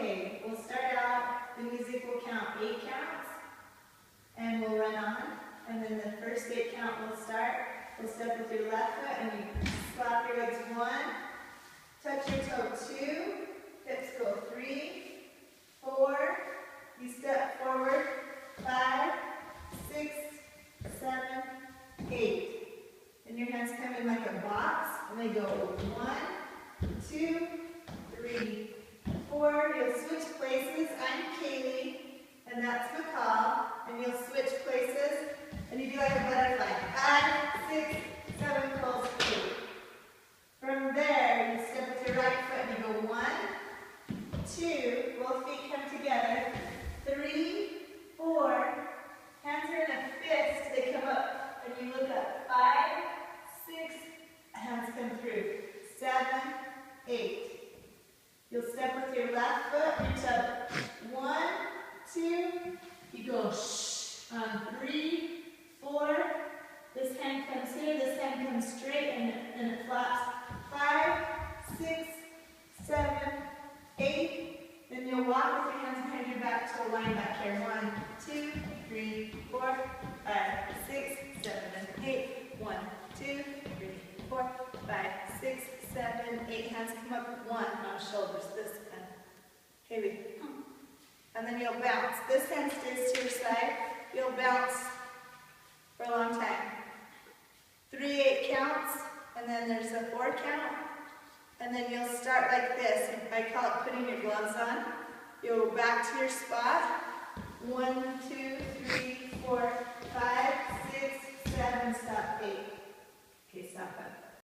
Okay, we'll start out, the music will count 8 counts, and we'll run on, and then the first 8 count will start. We'll step with your left foot, and you slap your legs 1, touch your toe 2, hips go 3, 4, you step forward, 5, 6, 7, 8. And your hands come in like a box, and they go 1, 2, 3, 4. You'll switch places. I'm Kaylee, and that's McCall. And you'll switch places, and you do like a butterfly. 5, 6, 7, pulls 8. From there, you step with your right foot, and you go 1, 2. Both feet come together. 3, 4. Hands are in a fist. They come up, and you look up. 5, 6. Hands come through. 7, 8. You'll step with your left foot, reach up. 1, 2. You go shh on 3, 4. This hand comes here, this hand comes straight, and it flaps. 5, 6, 7, 8. Then you'll walk with your hands behind your back to a line back here. 1, 2, 3, 4, 5, 6, 7, 8. 1, 2, 3, 4, 5, 6, 7, 8. Hands come up. 1 on shoulders. This hand. Okay, and then you'll bounce. This hand stays to your side. You'll bounce for a long time. 3 8 counts, and then there's a 4 count, and then you'll start like this. I call it putting your gloves on. You'll go back to your spot. 1, 2, 3, 4, 5, 6, 7. Stop. 8. Okay, stop that.